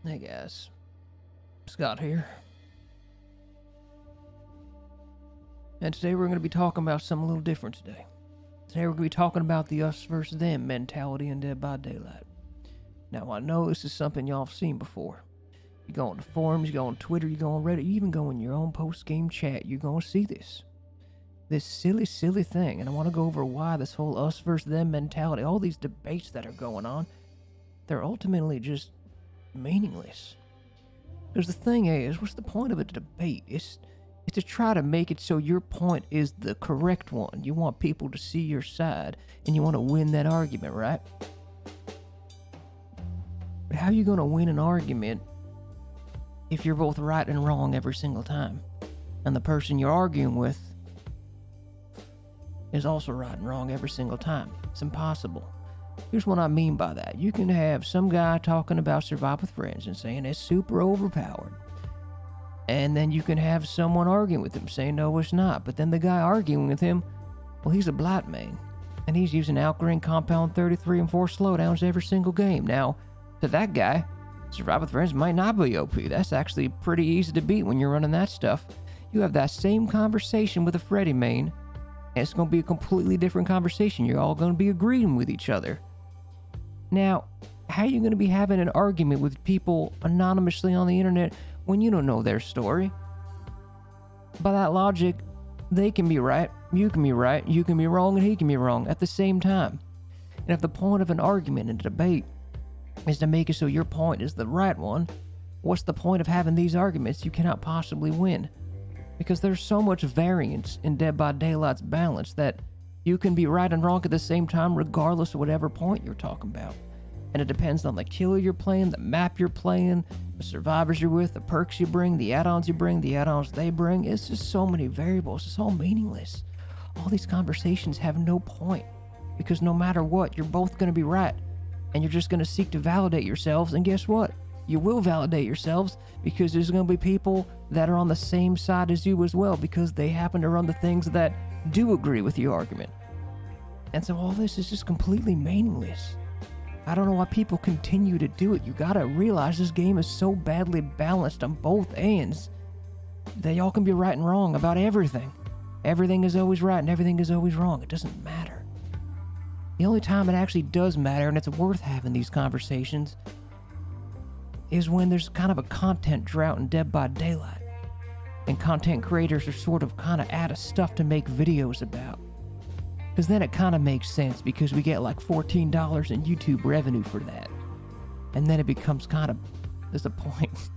Hey guys, Scott here. And today we're going to be talking about something a little different today. Today we're going to be talking about the us versus them mentality in Dead by Daylight. Now I know this is something y'all have seen before. You go on the forums, you go on Twitter, you go on Reddit, you even go in your own post-game chat, you're going to see this. This silly thing, and I want to go over why this whole us versus them mentality, all these debates that are going on, they're ultimately just meaningless. Because the thing is, what's the point of a debate? It's to try to make it so your point is the correct one. You want people to see your side, and you want to win that argument, right? But how are you going to win an argument if you're both right and wrong every single time, and the person you're arguing with is also right and wrong every single time? It's impossible. Here's what I mean by that. You can have some guy talking about Survive with Friends and saying it's super overpowered. And then you can have someone arguing with him saying, no, it's not. But then the guy arguing with him, well, he's a black man. And he's using Alkaline Compound 33 and 4 slowdowns every single game. Now, to that guy, Survive with Friends might not be OP. That's actually pretty easy to beat when you're running that stuff. You have that same conversation with a Freddy main, and it's going to be a completely different conversation. You're all going to be agreeing with each other. Now, how are you going to be having an argument with people anonymously on the internet when you don't know their story? By that logic, they can be right, you can be right, you can be wrong, and he can be wrong at the same time. And if the point of an argument and a debate is to make it so your point is the right one, what's the point of having these arguments you cannot possibly win? Because there's so much variance in Dead by Daylight's balance that you can be right and wrong at the same time regardless of whatever point you're talking about. And it depends on the killer you're playing, the map you're playing, the survivors you're with, the perks you bring, the add-ons you bring, the add-ons they bring. It's just so many variables. It's all meaningless. All these conversations have no point because no matter what, you're both going to be right. And you're just going to seek to validate yourselves. And guess what? You will validate yourselves because there's going to be people that are on the same side as you as well because they happen to run the things that do agree with your argument. And so all this is just completely meaningless. I don't know why people continue to do it. You gotta realize this game is so badly balanced on both ends that y'all can be right and wrong about everything. Everything is always right and everything is always wrong. It doesn't matter. The only time it actually does matter, and it's worth having these conversations, is when there's kind of a content drought in Dead by Daylight. And content creators are sort of kind of out of stuff to make videos about. Because then it kind of makes sense because we get like $14 in YouTube revenue for that. And then it becomes kind of, there's a point.